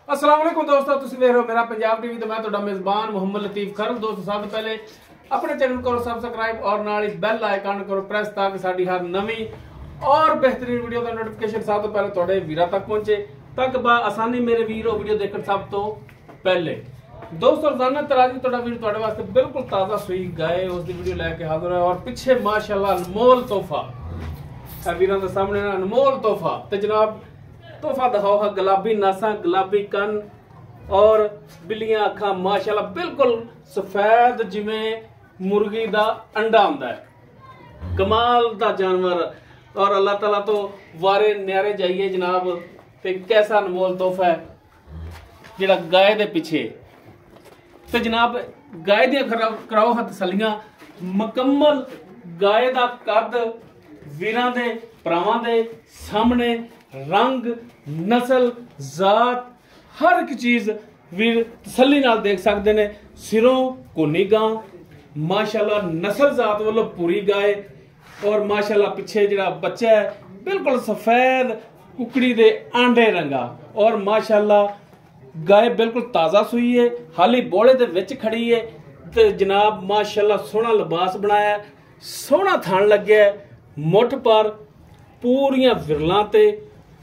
अस्सलाम वालेकुम दोस्तों, तुसीं देख रहे हो मेरा पंजाब टीवी ते मैं तुहाडा मेज़बान मोहम्मद लतीफ खर। दोस्तों सब तो पहले अपने चैनल करो सब्सक्राइब और नाल ही बेल आइकन करो प्रेस ताकि साडी हर नवी और बेहतरीन वीडियो का नोटिफिकेशन सब तो पहले तुहाडे वीरां तक पहुंचे तक बा आसानी मेरे वीर वो वीडियो देखण सब तो पहले। दोस्तों रोजाना तराजी तुहाडा वीर तुहाडे वास्ते बिल्कुल ताज़ा सूई गाय उसकी वीडियो लैके हाजिर है और पिछे माशाअल्लाह अनमोल तोहफा वीरां दे सामने अनमोल तोहफा ते जनाब तोहफा दिखाओ है गुलाबी नासा गुलाबी कन और बिल्लियां अखा माशाल्लाह बिल्कुल सफेद जिमें मुर्गी दा अंडा हुंदा है। कमाल दा जानवर और अल्लाह ताला तो वारे न्यारे जाइए जनाब ते कैसा अनमोल तोहफा है जिहड़ा गाय दे पिछे ते जनाब गाय दी कराओ है तसल्लियां मुकम्मल गाय दा कद वीरां दे भरावां दे सामने रंग नस्ल जात हर एक चीज वीर तसल्ली नाल देख सकते ने। सिरों कोनी गां माशाल्लाह नस्ल जात वालों पूरी गाय और माशाल्लाह पिछे जिहड़ा बच्चा है बिल्कुल सफेद कुकड़ी दे आंडे रंगा और माशाल्लाह गाय बिल्कुल ताज़ा सूई है हाली बोले दे विच खड़ी है ते जनाब माशाल्लाह सोहना लिबास बनाया सोहना थान लग्या मुठ पर पूरियां विरलां ते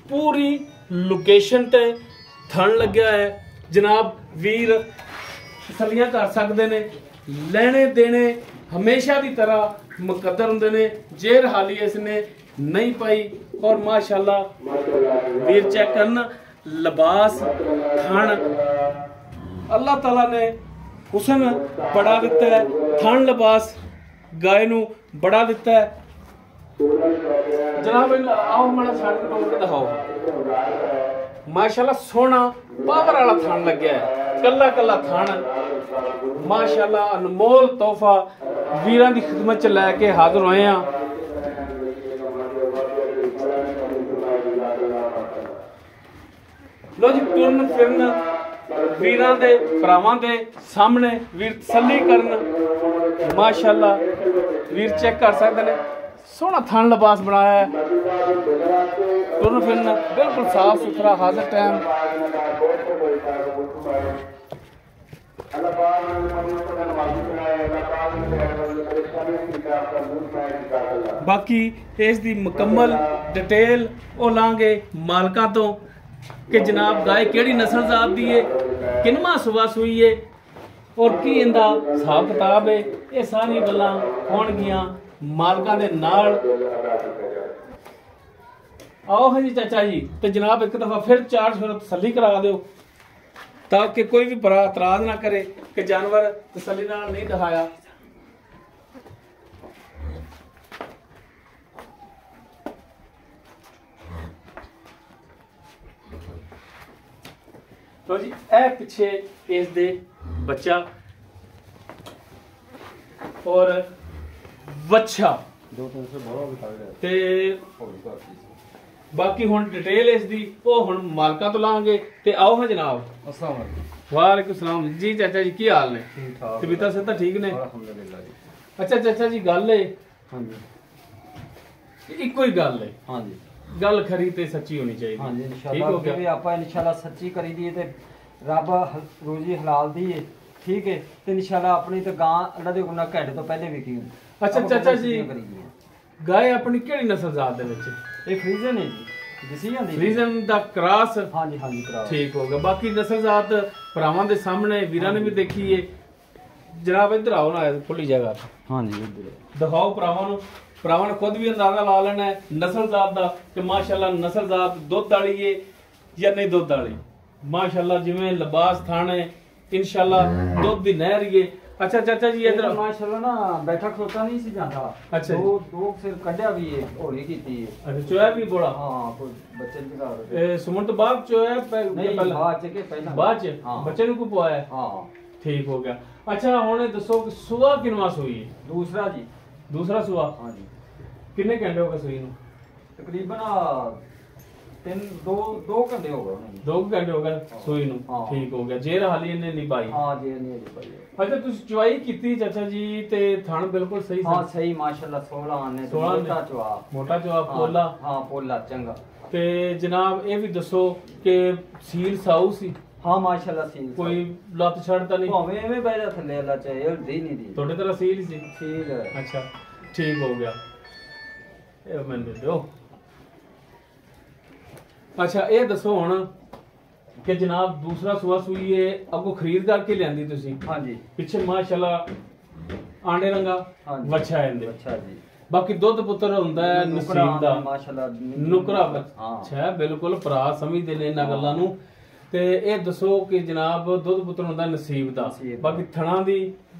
पूरी लोकेशन ते थन लग्या है। जनाब वीर तसल्लियां कर सकते ने लेने देने हमेशा की तरह मुकद्दर होंदे ने जेर हाली इसने नहीं पाई और माशाल्लाह वीर चेक करना लिबास थन अल्लाह ताला ने हुसन बड़ा दिता है थन लिबास गाय नू बड़ा दिता है। जनाब आओ माड़ा छड़ कटोर के दिखाओ माशाल्लाह सोहना पावर वाला थान लग्या है कल्ला कल्ला थान माशाल्लाह अनमोल तोहफा वीरां दी खिदमत च लैके हाजिर होए हां। लो जी टुरन फिरन वीरां दे भरावां दे सामने वीर तसल्ली करन माशाल्लाह वीर चेक कर सकते ने सोहना थान लिबास बनाया है टुरन फिरन बिल्कुल साफ सुथरा हाजिर टाइम बाकी इसकी मुकम्मल डिटेल वो लांगे मालका तो कि जनाब गाय केड़ी नस्ल जात दी है किनवा सुबह सूई है और की इंदा हिसाब किताब है ये सारी गल्लां होणगियां मालका दे नाल। आओ है जी चाचा जी तो जनाब एक दफा फिर चार फिर तसल्ली करा दो ताकि कोई भी भरा इतराज ना करे कि जानवर तसल्ली नाल नहीं दिखाया। तो जी ए पिछे इस दे बच्चा और वच्छा ते बाकी हुण डिटेल इस दी ओ हुण मालका तो लांगे ते आओ हां जनाब। अस्सलाम वालेकुम। वालेकुम सलाम जी चाचा जी की हाल ने ठीक ठाक तबीयत सेहत ठीक ने अल्हम्दुलिल्लाह जी। अच्छा चाचा जी गल है हां जी इको ही गल है हां जी गल खरी ते सच्ची होनी चाहिए हां जी इंशाल्लाह ठीक हो गया आपा इंशाल्लाह सच्ची करी दी ते रब रोजी हलाल दी है ठीक है ते इंशाल्लाह अपनी तो गां अल्लाह दे गुनाह घट तो पहले विकी। अच्छा चाचा जी गाय अपनी केड़ी नस्ल जात दे विच एक फ्रीजन है जी डिसीजन दी फ्रीजन दा क्रॉस हां जी क्रॉस ठीक हो गया। बाकी नस्ल जात भरावां दे सामने वीरां ने भी देखी है जनाब इधर आओ ना खुली जगह हां जी इधर दिखाओ भरावां ने खुद भी अंदाजा ला लेना है नस्ल जात दा कि माशाल्लाह नस्ल जात दुध वाली है या नहीं दुध वाली माशाल्लाह जिवें लिबास थाने इंशाल्लाह दुध दी नहर ही है। अच्छा चाचा जी इधर माशाल्लाह ना बैठा खलोता नहीं सी जाता। अच्छा दो सिर कड्या भी है होली कीती है। अच्छा चोया भी बड़ा हां कोई बच्चे दी घर ए सुमन तो बाद चोया नहीं बाद च के पहला बाद च बच्चे नु को पवाया हां ठीक हो गया। अच्छा हुन दसो कि सुआ किनवा सोई है दूसरा जी दूसरा सुआ हां जी कितने घंटे हो गए सोई नु तकरीबन दो घंटे हो गए 2 घंटे हो गए सोई नु ठीक हो गया जेर हाली ने नहीं पाई हां जेर नहीं पाई। अच्छा तुसी चवाई कीती चाचा जी ते थान बिल्कुल सही हां सही माशाल्लाह 16 आने 16 मोटा चवा पोला हां पोला चंगा ते जनाब ये भी दसो कि सील साऊ सी हाँ माशाल्लाह सील कोई ਲੱਤ ਛੱਡ ਤਾਂ ਨਹੀਂ ਭਾਵੇਂ ਐਵੇਂ ਬਹਿ ਜਾ ਥੱਲੇ ਅੱਲਾ ਚਾਹੇ ਹਿਲਦੀ ਨਹੀਂ ਦੀ ਤੁਹਾਡੇ ਤਰ੍ਹਾਂ ਸੀਲ ਸੀ ਸੀਲ ਅੱਛਾ ਠੀਕ ਹੋ ਗਿਆ ਇਹ ਮੈਨੂੰ ਦੇ ਦਿਓ ਅੱਛਾ ਇਹ ਦੱਸੋ ਹੁਣ ਕਿ ਜਨਾਬ ਦੂਸਰਾ ਸੂਆ ਸੂਈ ਹੈ ਅੱਗੋਂ ਖਰੀਦ ਕਰਕੇ ਲਿਆਂਦੀ ਤੁਸੀਂ ਹਾਂਜੀ ਪਿੱਛੇ ਮਾਸ਼ਾਅੱਲਾ ਆਂਡੇ ਰੰਗਾ ਵੱਛਾ ਇਹਦੇ ਅੱਛਾ ਜੀ ਬਾਕੀ ਦੁੱਧ ਪੁੱਤਰ ਹੁੰਦਾ ਹੈ ਨਸੀਬ ਦਾ ਮਾਸ਼ਾਅੱਲਾ ਨੁਕਰਾ ਅੱਛਾ ਬਿਲਕੁਲ ਭਰਾ ਸਮਝਦੇ ਨੇ ਇਹਨਾਂ ਗੱਲਾਂ ਨੂੰ ਤੇ ਇਹ ਦੱਸੋ ਕਿ ਜਨਾਬ ਦੁੱਧ ਪੁੱਤਰ ਹੁੰਦਾ ਨਸੀਬ ਦਾ ਬਾਕੀ ਥਣਾ ਦੀ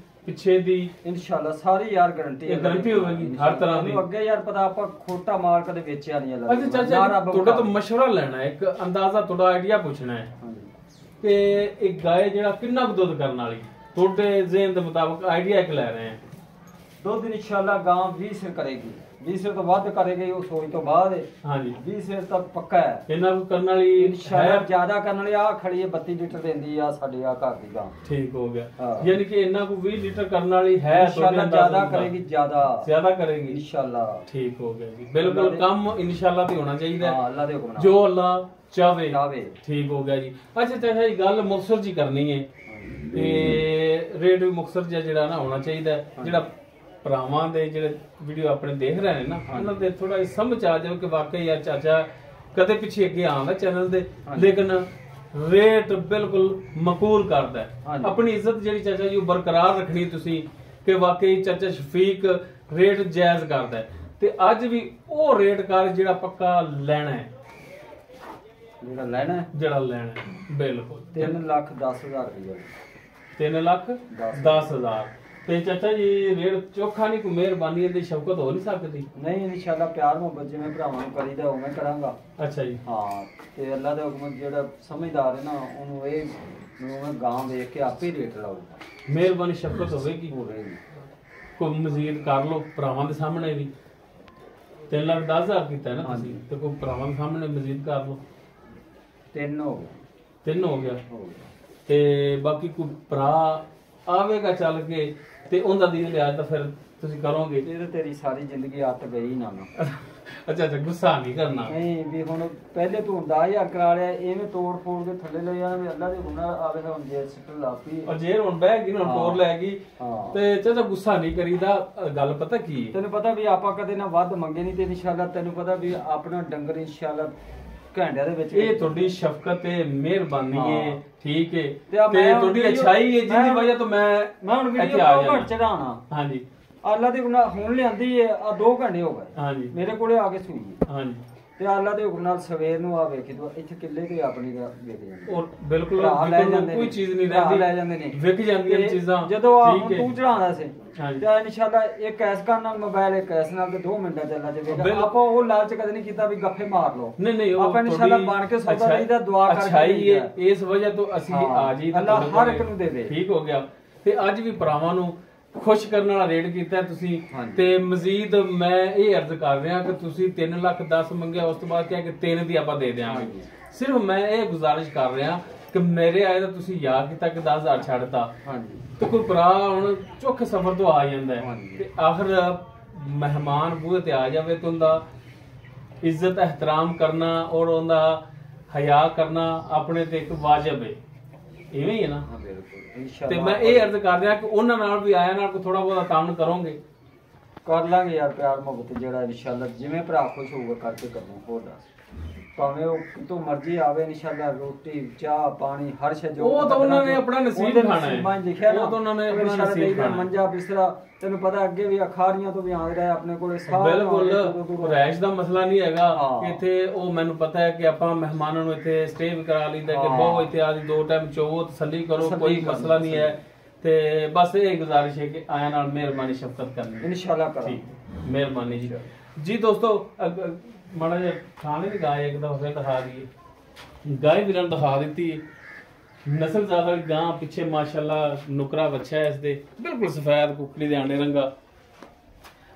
ਪਿੱਛੇ ਦੀ ਇਨਸ਼ਾਅੱਲਾ ਸਾਰੀ ਯਾਰ ਗਾਰੰਟੀ ਹੋਵੇਗੀ ਹਰ ਤਰ੍ਹਾਂ ਦੀ ਅੱਗੇ ਯਾਰ ਪਤਾ ਆਪਾਂ ਖੋਟਾ ਮਾਲ ਕਦੇ ਵੇਚਿਆ ਨਹੀਂ ਅੱਲਾ ਅੱਛਾ ਚਾਚਾ ਤੁਹਾਡਾ ਤੋਂ ਮਸ਼ਵਰਾ ਲੈਣਾ ਹੈ ਇੱਕ ਅੰਦਾਜ਼ਾ ਤੁਹਾਡਾ ਆਈਡੀਆ ਪੁੱਛਣਾ ਹੈ ਕਿ ਇੱਕ ਗਾय ਜਿਹੜਾ ਕਿੰਨਾ ਕੁ ਦੁੱਧ ਕਰਨ ਵਾਲੀ ਤੁਹਾਡੇ ਜ਼ਿਹਨ ਦੇ ਮੁਤਾਬਕ ਆਈਡੀਆ ਇੱਕ ਲੈ ਰਹੇ ਹਾਂ ਦੁੱਧ ਇਨਸ਼ਾਅੱਲਾ ਗਾਂ 20 ਸਿਰ ਕਰੇਗੀ 20 ਸਿਰ ਤੋਂ ਵੱਧ ਕਰੇਗੀ ਉਹ ਸੋਚ ਤੋਂ ਬਾਅਦ ਹਾਂਜੀ 20 ਸਿਰ ਤਾਂ ਪੱਕਾ ਹੈ ਇਹਨਾਂ ਨੂੰ ਕਰਨ ਵਾਲੀ ਇਨਸ਼ਾਅੱਲਾ ਜ਼ਿਆਦਾ ਕਰਨ ਵਾਲੀ ਆ ਖੜੀ ਹੈ 32 ਲੀਟਰ ਦਿੰਦੀ ਆ ਸਾਡੇ ਆ ਘਰ ਦੀ ਗਾਂ ਠੀਕ ਹੋ ਗਿਆ ਯਾਨੀ ਕਿ ਇਹਨਾਂ ਕੋ 20 ਲੀਟਰ ਕਰਨ ਵਾਲੀ ਹੈ ਇਨਸ਼ਾਅੱਲਾ ਜ਼ਿਆਦਾ ਕਰੇਗੀ ਜ਼ਿਆਦਾ ਕਰੇਗੀ ਇਨਸ਼ਾਅੱਲਾ ਠੀਕ ਹੋ ਗਿਆ ਜੀ ਬਿਲਕੁਲ ਕੰਮ ਇਨਸ਼ਾਅੱਲਾ ਤੇ ਹੋਣਾ ਚਾਹੀਦਾ ਹਾਂ ਅੱਲਾ ਦੇ ਹੁਕਮ ਨਾਲ ਜੋ ਅੱਲਾ ਚਾਵੇ ਠੀਕ ਹੋ ਗਿਆ ਜੀ ਅੱਛਾ ਚਾਚਾ ਜੀ ਗੱਲ ਮੁਕਤਸਰ ਜੀ ਕਰਨੀ ਹੈ ਤੇ ਰੇਟ ਵੀ ਮੁਕਤਸਰ ਜਿਹੜਾ ਨਾ ਹੋਣਾ ਚਾਹੀਦਾ ਜਿਹੜਾ ਭਰਾਵਾਂ ਦੇ ਜਿਹੜੇ ਵੀਡੀਓ ਆਪਣੇ ਦੇਖ ਰਹੇ ਨੇ ਨਾ ਉਹਨਾਂ ਦੇ ਥੋੜਾ ਸਮਝ ਆ ਜਾਵੇ ਕਿ ਵਾਕਈ ਯਾਰ ਚਾਚਾ ਕਦੇ ਪਿੱਛੇ ਅੱਗੇ ਆਉਂਦਾ ਚੈਨਲ ਦੇ ਲੇਕਿਨ ਰੇਟ ਬਿਲਕੁਲ ਮਕੂਲ ਕਰਦਾ ਆਪਣੀ ਇੱਜ਼ਤ ਜਿਹੜੀ ਚਾਚਾ ਜੀ ਉਹ ਬਰਕਰਾਰ ਰੱਖਣੀ ਤੁਸੀਂ ਕਿ ਵਾਕਈ ਚਾਚਾ ਸ਼ਫੀਕ ਰੇਟ ਜਾਇਜ਼ ਕਰਦਾ ਤੇ ਅੱਜ ਵੀ ਉਹ ਰੇਟ ਕਰ ਜਿਹੜਾ ਪੱਕਾ ਲੈਣਾ ਹੈ ਜਿਹੜਾ ਲੈਣਾ ਬਿਲਕੁਲ 3,10,000 ਰੁਪਏ 3,10,000 ਤੇ ਚਾਚਾ ਜੀ ਰੇਟ ਚੋਖਾ ਨਹੀਂ ਕੋਈ ਮਿਹਰਬਾਨੀ ਇਹਦੀ ਸ਼ੌਕਤ ਹੋ ਨਹੀਂ ਸਕਦੀ ਨਹੀਂ ਇਨਸ਼ਾਅੱਲਾ ਪਿਆਰ ਮੁਹੱਬਤ ਜਿਵੇਂ ਭਰਾਵਾਂ ਨੂੰ ਕਰੀਦਾ ਉਵੇਂ ਕਰਾਂਗਾ ਅੱਛਾ ਜੀ ਹਾਂ ਤੇ ਅੱਲਾ ਦਾ ਹੁਕਮ ਜਿਹੜਾ ਸਮਝਦਾਰ ਹੈ ਨਾ ਉਹਨੂੰ ਇਹ ਨੂੰ ਗਾਂ ਵੇਖ ਕੇ ਆਪੇ ਰੇਟ ਲਾਊਗਾ ਮਿਹਰਬਾਨੀ ਸ਼ੌਕਤ ਹੋਵੇਗੀ ਕੋਈ ਮਜ਼ੀਦ ਕਰ ਲਓ ਭਰਾਵਾਂ ਦੇ ਸਾਹਮਣੇ ਵੀ 3,10,000 ਕੀਤਾ ਨਾ ਤੁਸੀਂ ਤੇ ਕੋਈ ਭਰਾਵਾਂ ਦੇ ਸਾਹਮਣੇ ਮਜ਼ੀਦ ਕਰ ਲਓ 3 ਹੋ ਗਿਆ ਤੇ ਬਾਕੀ ਕੋਈ ਭਰਾ ਆਵੇਗਾ ਚੱਲ ਕੇ ਤੇ ਉਹਦਾ ਦੀਨ ਲਿਆ ਤਾਂ ਫਿਰ ਤੁਸੀਂ ਕਰੋਗੇ ਇਹ ਤਾਂ ਤੇਰੀ ਸਾਰੀ ਜ਼ਿੰਦਗੀ ਆਤ ਗਈ ਨਾ ਅੱਛਾ ਗੁੱਸਾ ਨਹੀਂ ਕਰਨਾ ਨਹੀਂ ਵੀ ਹੁਣ ਪਹਿਲੇ ਤੂੰ 10,000 ਕਰਾ ਲਿਆ ਐਵੇਂ ਤੋੜ ਫੋੜ ਕੇ ਥੱਲੇ ਲੈ ਜਾਣਾ ਵੀ ਅੱਲਾ ਦੇ ਗੁਨਾਹ ਆਵੇ ਹੁਣ ਜੇ ਸਿੱਟ ਲਾਪੀ ਔਰ ਜੇ ਹੁਣ ਬਹਿ ਗਈ ਨਾ ਤੋੜ ਲੈ ਗਈ ਤੇ ਚਾਚਾ ਗੁੱਸਾ ਨਹੀਂ ਕਰੀਦਾ ਗੱਲ ਪਤਾ ਕੀ ਤੈਨੂੰ ਪਤਾ ਵੀ ਆਪਾਂ ਕਦੇ ਨਾ ਵੱਧ ਮੰਗੇ ਨਹੀਂ ਤੇ ਇਨਸ਼ਾਅੱਲਾ ਤੈਨੂੰ ਪਤਾ ਵੀ ਆਪਣਾ ਡੰਗਰ ਇਨਸ਼ਾਅੱਲਾ ਘੰਟਿਆਂ ਦੇ ਵਿੱਚ ਇਹ ਤੁਹਾਡੀ ਸ਼ਫਕਤ ਤੇ ਮਿਹਰਬਾਨੀ ਹੈ ਠੀਕ ਹੈ ਤੇ ਤੁਹਾਡੀ ਅਛਾਈ ਹੈ ਜਿੰਦੀ ਵਜ੍ਹਾ ਤੋਂ ਮੈਂ ਹੁਣ ਵੀਡੀਓ ਘੱਟ ਚੜਾਉਣਾ ਹਾਂਜੀ ਅੱਲਾ ਦੇ ਗੁਨਾਹ ਹੁਣ ਲਿਆਂਦੀ ਹੈ ਆ 2 ਘੰਟੇ ਹੋ ਗਏ ਹਾਂਜੀ ਮੇਰੇ ਕੋਲੇ ਆ ਕੇ ਸੂਈ ਹਾਂਜੀ ਤੇ ਅੱਲਾ ਦੇ ਹੁਕਮ ਨਾਲ ਸਵੇਰ ਨੂੰ ਆ ਵੇਖੀ ਤੂੰ ਇੱਥੇ ਕਿੱਲੇ ਤੇ ਆਪਣੀ ਦਾ ਵਿਕ ਜਾਂਦੇ ਔਰ ਬਿਲਕੁਲ ਕੋਈ ਚੀਜ਼ ਨਹੀਂ ਰਹਿੰਦੀ ਲੈ ਜਾਂਦੇ ਨੇ ਵਿਕ ਜਾਂਦੀਆਂ ਚੀਜ਼ਾਂ ਜਦੋਂ ਆ ਤੂੰ ਚੜਾਉਂਦਾ ਸੀ ਤੇ ਇਨਸ਼ਾਅੱਲਾ ਇਹ ਕੈਸ ਕਰਨ ਨਾਲ ਮੋਬਾਈਲ ਇੱਕ ਕੈਸ ਨਾਲ ਤੇ 2 ਮਿੰਟਾਂ ਚੱਲਣਾ ਜਾਵੇਗਾ ਆਪਾਂ ਉਹ ਲਾਲਚ ਕਦੇ ਨਹੀਂ ਕੀਤਾ ਵੀ ਗੱਫੇ ਮਾਰ ਲਓ ਨਹੀਂ ਆਪਾਂ ਇਨਸ਼ਾਅੱਲਾ ਬਣ ਕੇ ਸੌਦਾ ਲਈਦਾ ਦੁਆ ਕਰਕੇ ਅੱਛਾਈ ਹੈ ਇਸ ਵਜ੍ਹਾ ਤੋਂ ਅਸੀਂ ਆ ਜੀ ਅੱਲਾ ਹਰ ਇੱਕ ਨੂੰ ਦੇਵੇ ਠੀਕ ਹੋ ਗਿਆ ਤੇ ਅੱਜ ਵੀ ਭਰਾਵਾਂ ਨੂੰ ਖੁਸ਼ ਕਰਨ ਵਾਲਾ ਰੇਟ ਕੀਤਾ ਤੁਸੀਂ ਤੇ ਮਜ਼ੀਦ ਮੈਂ ਇਹ ਅਰਜ਼ ਕਰ ਰਿਹਾ ਕਿ ਤੁਸੀਂ 3,10,000 ਮੰਗਿਆ ਉਸ ਤੋਂ ਬਾਅਦ ਕਿਹਾ ਕਿ 3 ਦੀ ਆਪਾਂ ਦੇ ਦਿਆਂਗੇ ਸਿਰਫ ਮੈਂ ਇਹ ਗੁਜ਼ਾਰਿਸ਼ ਕਰ ਰਿਹਾ ਕਿ ਮੇਰੇ ਆਏ ਤਾਂ ਤੁਸੀਂ ਯਾਦ ਕੀਤਾ ਕਿ 10,000 ਛੱਡਤਾ ਤੇ ਕੋਈ ਭਰਾ ਹੁਣ ਚੁੱਕ ਸਫ਼ਰ ਤੋਂ ਆ ਜਾਂਦਾ ਹੈ ਤੇ ਆਖਰ ਮਹਿਮਾਨ ਬੂਹੇ ਤੇ ਆ ਜਾਵੇ ਤਾਂ ਉਹਦਾ ਇੱਜ਼ਤ ਇਹਤਰਾਮ ਕਰਨਾ ਔਰ ਉਹਦਾ ਹਯਾ ਕਰਨਾ ਆਪਣੇ ਤੇ ਇੱਕ ਵਾਜਬ ਹੈ ਇਵੇਂ ਹੀ ਹੈ ਨਾ ਤੇ ਮੈਂ ਇਹ ਅਰਜ਼ ਕਰ ਰਿਹਾ ਕਿ ਉਹਨਾਂ ਨਾਲ ਵੀ ਆਇਆ ਨਾਲ ਕੋਈ ਥੋੜਾ ਬਹੁਤਾ ਤਾਮਨ ਕਰੋਗੇ ਕਰ ਲਾਂਗੇ ਯਾਰ ਪਿਆਰ ਮੁਹੱਬਤ ਜਿਹੜਾ ਇਨਸ਼ਾਅੱਲਾ ਜਿਵੇਂ ਭਰਾ ਖੁਸ਼ ਹੋਊਗਾ ਕਰਕੇ ਕਰਨਾ ਹੋਰ ਦੱਸ ਭਾਵੇਂ ਉਹ ਕਿਤੋਂ ਮਰਜ਼ੀ ਆਵੇ ਇਨਸ਼ਾਅੱਲਾ ਰੋਟੀ ਚਾਹ ਪਾਣੀ ਹਰ ਸ਼ੈ ਜੋ ਉਹ ਤਾਂ ਉਹਨਾਂ ਨੇ ਆਪਣਾ ਨਸੀਬ ਖਾਣਾ ਹੈ ਮੈਂ ਲਿਖਿਆ ਨਾ ਉਹ ਤਾਂ ਉਹਨਾਂ ਨੇ ਆਪਣਾ ਨਸੀਬ ਖਾਣਾ ਮੰਜਾ ਬਿਸਰਾ ਤੈਨੂੰ ਪਤਾ ਅੱਗੇ ਵੀ ਅਖਾਰੀਆਂ ਤੋਂ ਵੀ ਆਉਂਦੇ ਰਹੇ ਆਪਣੇ ਕੋਲੇ ਸਾਰਾ ਬਿਲਕੁਲ ਰੈਸ਼ ਦਾ ਮਸਲਾ ਨਹੀਂ ਹੈਗਾ ਇੱਥੇ ਉਹ ਮੈਨੂੰ ਪਤਾ ਹੈ ਕਿ ਆਪਾਂ ਮਹਿਮਾਨਾਂ ਨੂੰ ਇੱਥੇ ਸਟੇ ਵੀ ਕਰਾ ਲਈਦਾ ਕਿ ਬਹੁਤ ਇੱਥੇ ਆਦੀ 2 ਟਾਈਮ ਚੋਵੋ ਤਸੱਲੀ ਕਰੋ ਕੋਈ ਮਸਲਾ ਨਹੀਂ ਹੈ ਤੇ ਬਸ ਇਹ ਗੁਜ਼ਾਰਿਸ਼ ਹੈ ਕਿ ਆਇਆ ਨਾਲ ਮਿਹਰਬਾਨੀ ਸ਼ਫਕਤ ਕਰਨੀ ਇਨਸ਼ਾਅੱਲਾ ਕਰਾਂਗੇ ਮਿਹਰਬਾਨੀ ਜੀ ਦੋਸਤੋ ਮਾੜਾ ਜਿਹਾ ਖਾਣੇ ਦੀ ਗਾਂ ਇੱਕ ਦਾ ਹੋਵੇ ਦਿਖਾ ਦਈਏ ਗਾਂ ਵੀਰਾਂ ਨੂੰ ਦਿਖਾ ਦਿੱਤੀ ਨਸਲ ਜ਼ਿਆਦਾ ਗਾਂ ਪਿੱਛੇ ਮਾਸ਼ਾਅੱਲਾ ਨੁਕਰਾ ਬੱਚਾ ਹੈ ਇਸ ਦੇ ਬਿਲਕੁਲ ਸਫੈਦ ਕੁਕੜੀ ਦੇ ਆਂਡੇ ਰੰਗਾ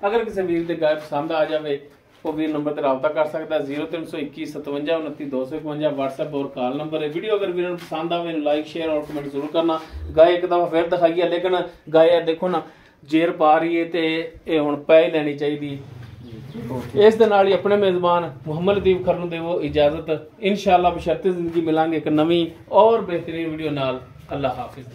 ਅਗਰ ਕਿਸੇ ਵੀਰ ਦੇ ਗਾਂ ਪਸੰਦ ਆ ਜਾਵੇ ਉਹ ਵੀਰ ਨੰਬਰ ਤੇ ਰਾਬਤਾ ਕਰ ਸਕਦਾ 0321 57 29 251 WhatsApp और कॉल नंबर है। वीडियो अगर वीर पसंद आवे लाइक शेयर और कमेंट जरूर करना। गाय एक दफा फिर दिखाई लेकिन गाय देखो ना जेर पा रही है ते हुण पै ही लैनी चाहिए। ਇਸ ਦੇ ਨਾਲ ਹੀ ਆਪਣੇ ਮੇਜ਼ਬਾਨ ਮੁਹੰਮਦ ਲਤੀਫ ਖਰ ਨੂੰ ਦੇਵੋ ਇਜਾਜ਼ਤ। ਇਨਸ਼ਾਅੱਲਾ ਬਸ਼ਰਤੇ ਜ਼ਿੰਦਗੀ ਮਿਲਾਂਗੇ ਇੱਕ ਨਵੀਂ ਔਰ ਬਿਹਤਰੀਨ ਵੀਡੀਓ ਨਾਲ। ਅੱਲਾਹ ਹਾਫਿਜ਼।